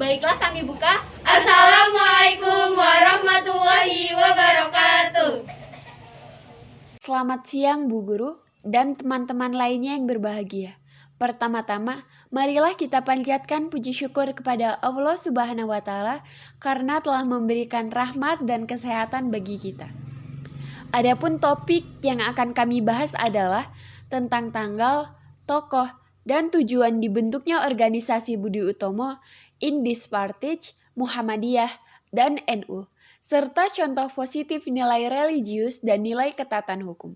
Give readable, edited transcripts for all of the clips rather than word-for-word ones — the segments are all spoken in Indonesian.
Baiklah kami buka. Assalamualaikum warahmatullahi wabarakatuh. Selamat siang Bu Guru dan teman-teman lainnya yang berbahagia. Pertama-tama, marilah kita panjatkan puji syukur kepada Allah Subhanahu wa Ta'ala karena telah memberikan rahmat dan kesehatan bagi kita. Adapun topik yang akan kami bahas adalah tentang tanggal, tokoh, dan tujuan dibentuknya organisasi Budi Utomo, Indis Partij, Muhammadiyah, dan NU, serta contoh positif nilai religius dan nilai ketatan hukum.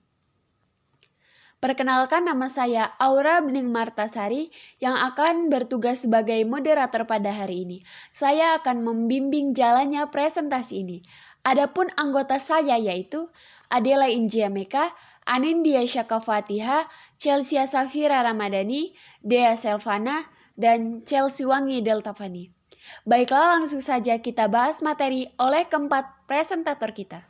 Perkenalkan, nama saya Aura Bening Martasari yang akan bertugas sebagai moderator pada hari ini. Saya akan membimbing jalannya presentasi ini. Adapun anggota saya yaitu Adela Injia Meka, Anindya Syaka Fatiha, Chelsea Safira Ramadhani, Dea Selvana, dan Chelsea Wangi Deltafani. Baiklah, langsung saja kita bahas materi oleh keempat presentator kita.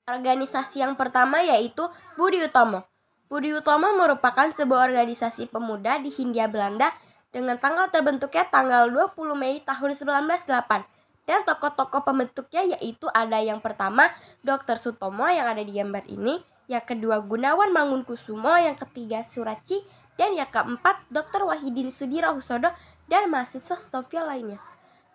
Organisasi yang pertama yaitu Budi Utomo. Budi Utomo merupakan sebuah organisasi pemuda di Hindia Belanda dengan tanggal terbentuknya tanggal 20 Mei tahun 1908. Dan tokoh-tokoh pembentuknya yaitu ada yang pertama Dr. Sutomo yang ada di gambar ini, yang kedua Gunawan Mangunkusumo, yang ketiga Suraci, dan yang keempat Dr. Wahidin Sudirohusodo dan mahasiswa sosial lainnya.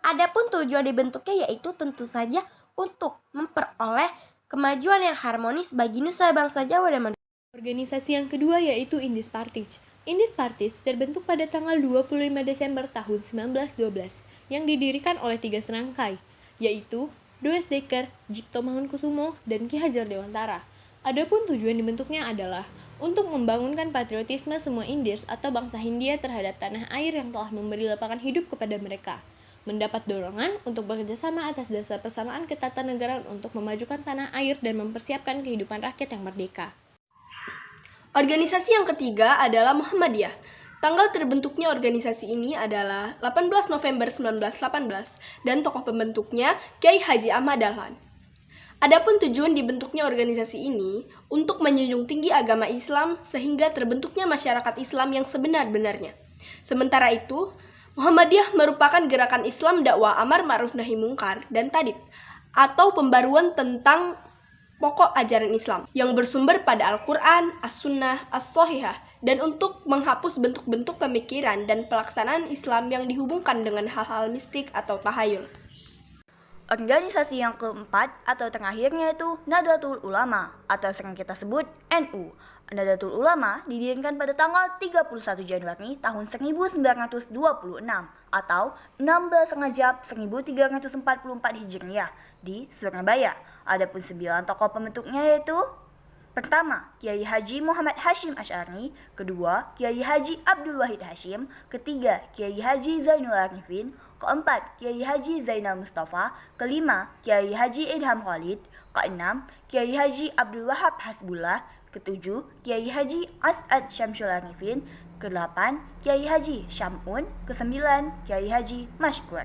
Adapun tujuan dibentuknya yaitu tentu saja untuk memperoleh kemajuan yang harmonis bagi nusa bangsa Jawa dan Madura. Organisasi yang kedua yaitu Indis Partij. Indis Partij terbentuk pada tanggal 25 Desember tahun 1912 yang didirikan oleh 3 serangkai, yaitu Does Dekker, Jipto Mangunkusumo, dan Ki Hajar Dewantara. Adapun tujuan dibentuknya adalah untuk membangunkan patriotisme semua Indirs atau bangsa Hindia terhadap tanah air yang telah memberi lapangan hidup kepada mereka, mendapat dorongan untuk bekerjasama atas dasar persamaan ketatanegaraan untuk memajukan tanah air dan mempersiapkan kehidupan rakyat yang merdeka. Organisasi yang ketiga adalah Muhammadiyah. Tanggal terbentuknya organisasi ini adalah 18 November 1918 dan tokoh pembentuknya Kiai Haji Ahmad Dahlan. Adapun tujuan dibentuknya organisasi ini untuk menjunjung tinggi agama Islam sehingga terbentuknya masyarakat Islam yang sebenar-benarnya. Sementara itu, Muhammadiyah merupakan gerakan Islam dakwah amar ma'ruf nahi mungkar dan tadid atau pembaruan tentang pokok ajaran Islam yang bersumber pada Al-Quran, As-Sunnah, As-Sohihah, dan untuk menghapus bentuk-bentuk pemikiran dan pelaksanaan Islam yang dihubungkan dengan hal-hal mistik atau tahayul. Organisasi yang keempat atau terakhirnya itu Nahdlatul Ulama atau sering kita sebut NU. Nahdlatul Ulama didirikan pada tanggal 31 Januari tahun 1926 atau 16 Rajab 1344 Hijriah di Surabaya. Adapun 9 tokoh pembentuknya yaitu pertama, Kiai Haji Muhammad Hashim Asy'ari, kedua, Kiai Haji Abdul Wahid Hashim, ketiga, Kiai Haji Zainul Arifin, keempat, Kiai Haji Zainal Mustafa, kelima, Kiai Haji Idham Khalid, keenam, Kiai Haji Abdul Wahab Hasbullah, ketujuh, Kiai Haji As'ad Syamsul Arifin, kedelapan, Kiai Haji Syamun, kesembilan, Kiai Haji Mashkur.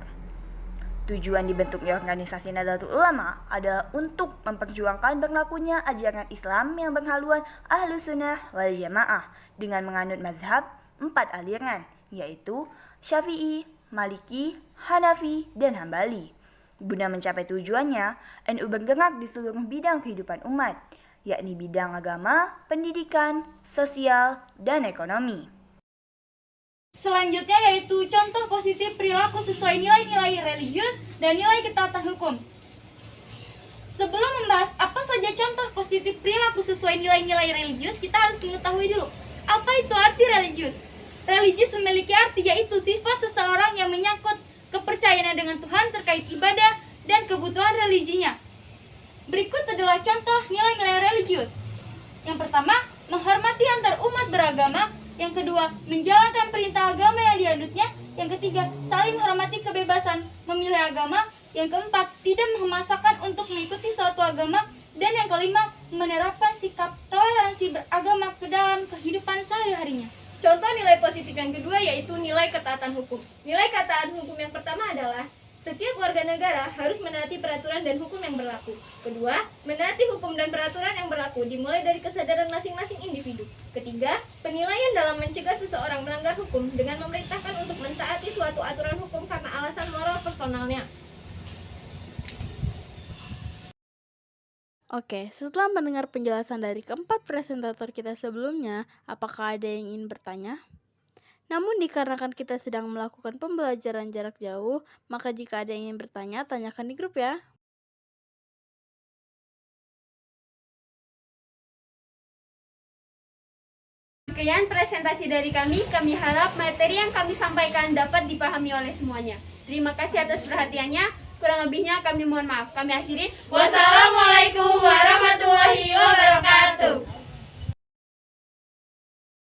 Tujuan dibentuknya organisasi Nahdlatul Ulama adalah untuk memperjuangkan berlakunya ajaran Islam yang berhaluan Ahlus Sunnah wal Jamaah dengan menganut mazhab 4 aliran, yaitu Syafi'i, Maliki, Hanafi, dan Hambali. Guna mencapai tujuannya, NU bergerak di seluruh bidang kehidupan umat, yakni bidang agama, pendidikan, sosial, dan ekonomi. Selanjutnya yaitu contoh positif perilaku sesuai nilai-nilai religius dan nilai ketatan hukum. Sebelum membahas apa saja contoh positif perilaku sesuai nilai-nilai religius, kita harus mengetahui dulu apa itu arti religius. Religius memiliki arti yaitu sifat seseorang yang menyangkut kepercayaannya dengan Tuhan terkait ibadah dan kebutuhan religinya. Berikut adalah contoh nilai-nilai religius. Yang pertama, menghormati antar umat beragama. Yang kedua, menjalankan perintah agama yang dianutnya. Yang ketiga, saling menghormati kebebasan memilih agama. Yang keempat, tidak memaksakan untuk mengikuti suatu agama. Dan yang kelima, menerapkan sikap toleransi beragama ke dalam kehidupan sehari-harinya. Contoh nilai positif yang kedua yaitu nilai ketaatan hukum. Nilai ketaatan hukum yang pertama adalah Setiap warga negara harus menaati peraturan dan hukum yang berlaku. Kedua, menaati hukum dan peraturan yang berlaku dimulai dari kesadaran masing-masing individu. Ketiga, penilaian dalam mencegah seseorang melanggar hukum dengan memerintahkan untuk mentaati suatu aturan hukum karena alasan moral personalnya. Oke, setelah mendengar penjelasan dari keempat presentator kita sebelumnya, apakah ada yang ingin bertanya? Namun dikarenakan kita sedang melakukan pembelajaran jarak jauh, maka jika ada yang ingin bertanya, tanyakan di grup ya. Sekian presentasi dari kami harap materi yang kami sampaikan dapat dipahami oleh semuanya. Terima kasih atas perhatiannya, kurang lebihnya kami mohon maaf. Kami akhiri. Wassalamualaikum warahmatullahi wabarakatuh.